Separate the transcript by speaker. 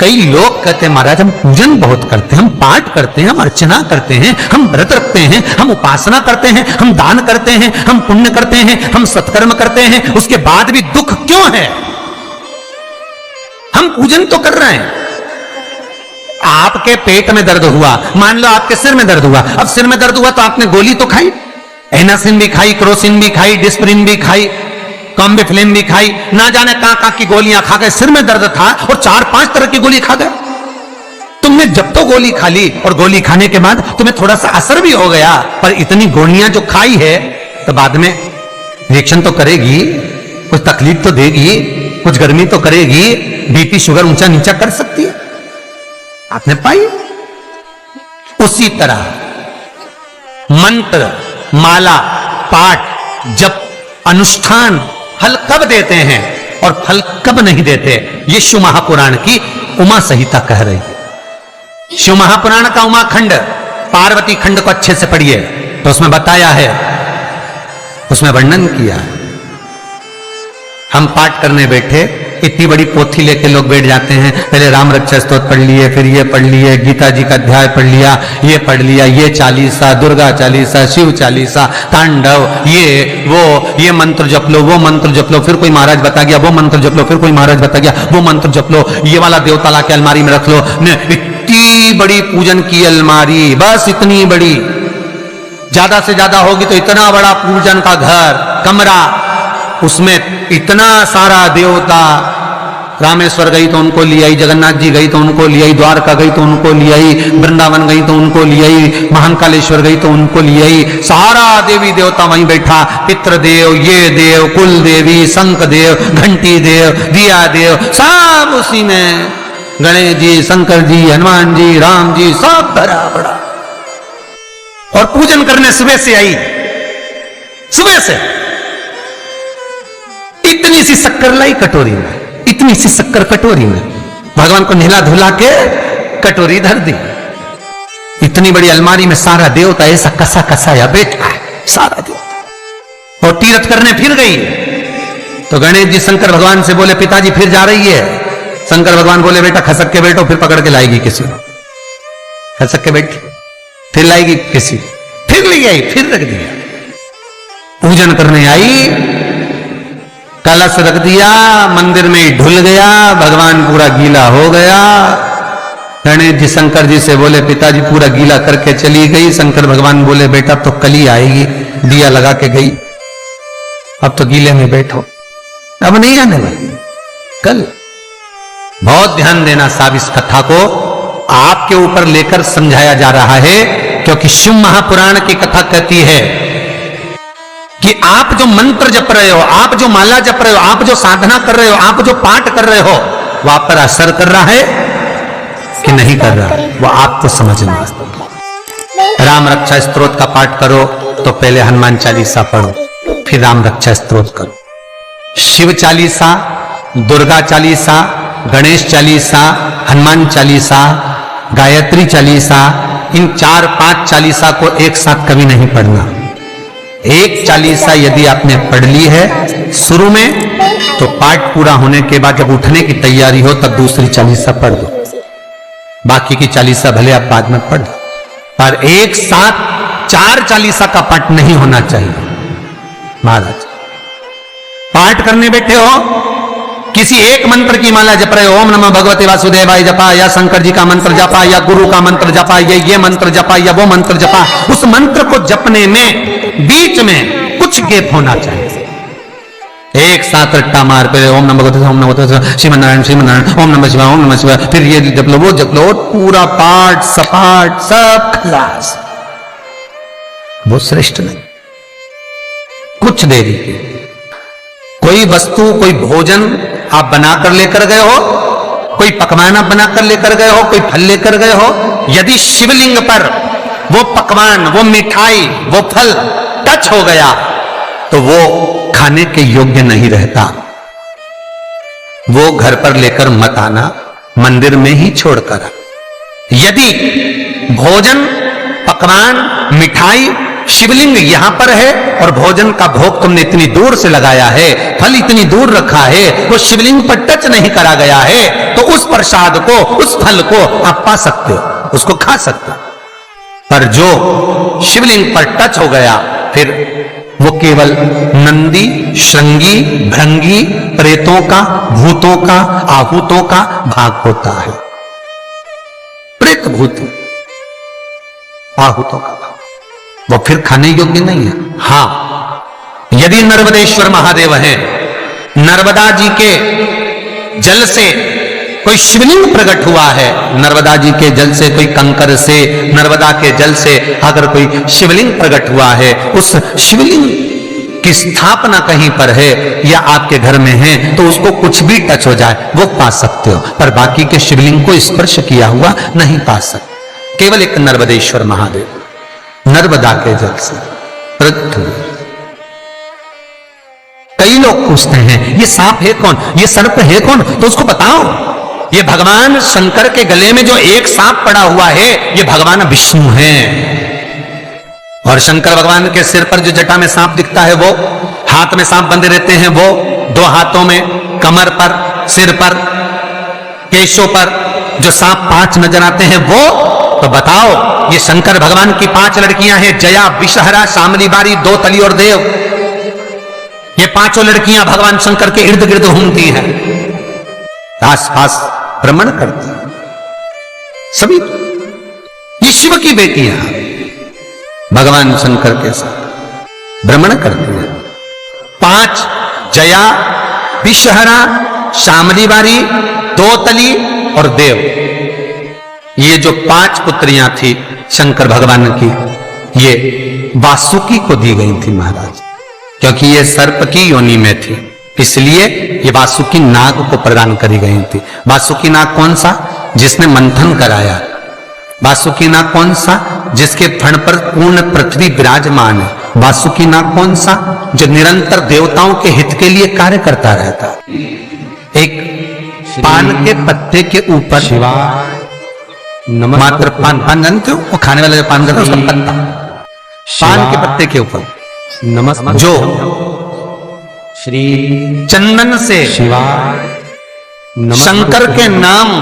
Speaker 1: कई लोग कहते हैं महाराज हम पूजन बहुत करते हैं, हम पाठ करते हैं, हम अर्चना करते हैं, हम व्रत रखते हैं, हम उपासना करते हैं, हम दान करते हैं, हम पुण्य करते हैं, हम सत्कर्म करते हैं, उसके बाद भी दुख क्यों है? हम पूजन तो कर रहे हैं। आपके पेट में दर्द हुआ, मान लो आपके सिर में दर्द हुआ, अब सिर में दर्द हुआ तो आपने गोली तो खाई, एनासिन भी खाई, क्रोसिन भी खाई, डिस्प्रिन भी खाई, कॉम्बिफ्लेम भी खाई, ना जाने कहां की गोलियां खा गए। सिर में दर्द था और 4-5 तरह की गोली खा गए। तुमने जब तो गोली खा ली और गोली खाने के बाद तुम्हें थोड़ा सा असर भी हो गया, पर इतनी गोलियां जो खाई है तो बाद में रिएक्शन तो करेगी, कुछ तकलीफ तो देगी, कुछ गर्मी तो करेगी, बीपी शुगर ऊंचा नीचा कर सकती है। आपने पाई। उसी तरह मंत्र, माला, पाठ, जप, अनुष्ठान फल कब देते हैं और फल कब नहीं देते, ये शिव महापुराण की उमा संहिता कह रही है। शिव महापुराण का उमा खंड, पार्वती खंड को अच्छे से पढ़िए तो उसमें बताया है, उसमें वर्णन किया है। हम पाठ करने बैठे, इतनी बड़ी पोथी लेके लोग बैठ जाते हैं, पहले राम रक्षा स्तोत्र पढ़ लिए, फिर ये पढ़ लिए, गीता जी का अध्याय पढ़ लिया, ये पढ़ लिया, ये चालीसा, दुर्गा चालीसा, शिव चालीसा, तांडव, ये मंत्र जप लो, वो मंत्र जप लो, फिर कोई महाराज बता गया वो मंत्र जप लो, फिर कोई महाराज बता गया वो मंत्र जप लो, ये वाला देवता ला के अलमारी में रख लो। इतनी बड़ी पूजन की अलमारी, बस इतनी बड़ी, ज्यादा से ज्यादा होगी तो इतना बड़ा पूजन का घर, कमरा, उसमें इतना सारा देवता। रामेश्वर गई तो उनको ले आई, जगन्नाथ जी गई तो उनको ले आई, द्वारका गई तो उनको ले आई, वृंदावन गई तो उनको ले आई, महाकालेश्वर गई तो उनको ले आई, सारा देवी देवता वहीं बैठा, पितृदेव, ये देव, कुल देवी, शंख देव, घंटी देव, दिया देव, सब उसी में, गणेश जी, शंकर जी, हनुमान जी, राम जी, सब भरा पड़ा। और पूजन करने सुबह से आई, सुबह से इतनी सी शक्कर लाई कटोरी में, इतनी सी शक्कर कटोरी में, भगवान को नहला धुला के कटोरी धर दी। इतनी बड़ी अलमारी में सारा देवता ऐसा कसा कसाया बैठा है, सारा देवता। और तीर्थ करने फिर गई तो गणेश जी शंकर भगवान से बोले पिताजी फिर जा रही है। शंकर भगवान बोले बेटा खसक के बैठो, फिर पकड़ के लाएगी किसी को। खसक के बैठी, फिर लाएगी किसी, फिर ले आई, फिर रख दिया। पूजन करने आई, कलश रख दिया, मंदिर में ढुल गया, भगवान पूरा गीला हो गया। गणेश जी शंकर जी से बोले पिताजी पूरा गीला करके चली गई। शंकर भगवान बोले बेटा तो कल ही आएगी, दिया लगा के गई, अब तो गीले में बैठो, अब नहीं आने वाली, कल। बहुत ध्यान देना साहब, इस कथा को आपके ऊपर लेकर समझाया जा रहा है, क्योंकि शिव महापुराण की कथा कहती है कि आप जो मंत्र जप रहे हो, आप जो माला जप रहे हो, आप जो साधना कर रहे हो, आप जो पाठ कर रहे हो, वो आप पर असर कर रहा है कि नहीं कर रहा है, वो आपको समझना। राम रक्षा स्तोत्र का पाठ करो तो पहले हनुमान चालीसा पढ़ो, फिर राम रक्षा स्तोत्र करो। शिव चालीसा, दुर्गा चालीसा, गणेश चालीसा, हनुमान चालीसा, गायत्री चालीसा, इन 4-5 चालीसा को एक साथ कभी नहीं पढ़ना। एक चालीसा यदि आपने पढ़ ली है शुरू में, तो पाठ पूरा होने के बाद जब उठने की तैयारी हो तब दूसरी चालीसा पढ़ दो, बाकी की चालीसा भले आप बाद में पढ़ दो, पर एक साथ 4 चालीसा का पाठ नहीं होना चाहिए। महाराज पाठ करने बैठे हो, किसी एक मंत्र की माला जप रहे हो, ओम नमः भगवते वासुदेवाय जपा, या शंकर जी का मंत्र जपा, या गुरु का मंत्र जपा, या ये मंत्र जपा, या वो मंत्र जपा, उस मंत्र को जपने में बीच में कुछ गैप होना चाहिए। एक साथ रट्टा मार पे ओम नमः भगवते, ओम नमः भगवते, श्रीमन्नारायण श्रीमन्नारायण, ओम नमः शिवाय, ओम नमः शिवाय, फिर ये जप लो, वो जप लो, पूरा पाठ सपाट सब खलास, वो श्रेष्ठ नहीं। कुछ देरी के कोई वस्तु, कोई भोजन आप बनाकर लेकर गए हो, कोई पकवान आप बनाकर लेकर गए हो, कोई फल लेकर गए हो, यदि शिवलिंग पर वो पकवान, वो मिठाई, वो फल टच हो गया तो वो खाने के योग्य नहीं रहता। वो घर पर लेकर मत आना, मंदिर में ही छोड़कर। यदि भोजन, पकवान, मिठाई, शिवलिंग यहां पर है और भोजन का भोग तुमने इतनी दूर से लगाया है, फल इतनी दूर रखा है, वो शिवलिंग पर टच नहीं करा गया है, तो उस प्रसाद को, उस फल को आप पा सकते हो, उसको खा सकते हो। पर जो शिवलिंग पर टच हो गया, फिर वो केवल नंदी, श्रृंगी, भृंगी, प्रेतों का, भूतों का, आहूतों का भाग होता है। प्रेत भूत आहूतों का भाग, वो फिर खाने योग्य नहीं है। हां, यदि नर्मदेश्वर महादेव हैं, नर्मदा जी के जल से कोई शिवलिंग प्रकट हुआ है, नर्मदा जी के जल से, कोई कंकर से, नर्मदा के जल से अगर कोई शिवलिंग प्रकट हुआ है, उस शिवलिंग की स्थापना कहीं पर है या आपके घर में है, तो उसको कुछ भी टच हो जाए वो पा सकते हो, पर बाकी के शिवलिंग को स्पर्श किया हुआ नहीं पा सकते। केवल एक नर्मदेश्वर महादेव नर्मदा के जल से प्रकट हुए। कई लोग पूछते हैं ये सांप है कौन, ये सर्प है कौन, तो उसको बताओ ये भगवान शंकर के गले में जो एक सांप पड़ा हुआ है, ये भगवान विष्णु हैं। और शंकर भगवान के सिर पर जो जटा में सांप दिखता है, वो हाथ में सांप बंधे रहते हैं, वो दो हाथों में, कमर पर, सिर पर, केशों पर जो सांप 5 नजर आते हैं, वो तो बताओ ये शंकर भगवान की 5 लड़कियां हैं, जया, विषहरा, शामली बारी, दो तली और देव। ये 5 लड़कियां भगवान शंकर के इर्द गिर्द घूमती हैं, आसपास भ्रमण करती हैं। सभी ये शिव की बेटियां भगवान शंकर के साथ भ्रमण करती हैं। 5 जया, विषहरा, शामली बारी, दो तली और देव, ये जो 5 पुत्रियां थी शंकर भगवान की, ये वासुकी को दी गई थी महाराज, क्योंकि ये सर्प की योनि में थी, इसलिए ये वासुकी नाग को प्रदान करी गई थी। वासुकी नाग कौन सा? जिसने मंथन कराया। वासुकी नाग कौन सा? जिसके फण पर पूर्ण पृथ्वी विराजमान है। वासुकी नाग कौन सा? जो निरंतर देवताओं के हित के लिए कार्य करता रहता। एक पान के पत्ते के ऊपर मात्र पान जानते हो, वो खाने वाला जो पान करता है उसका पत्ता, पान के पत्ते के ऊपर नमस्कार, जो श्री चंदन से शंकर के नाम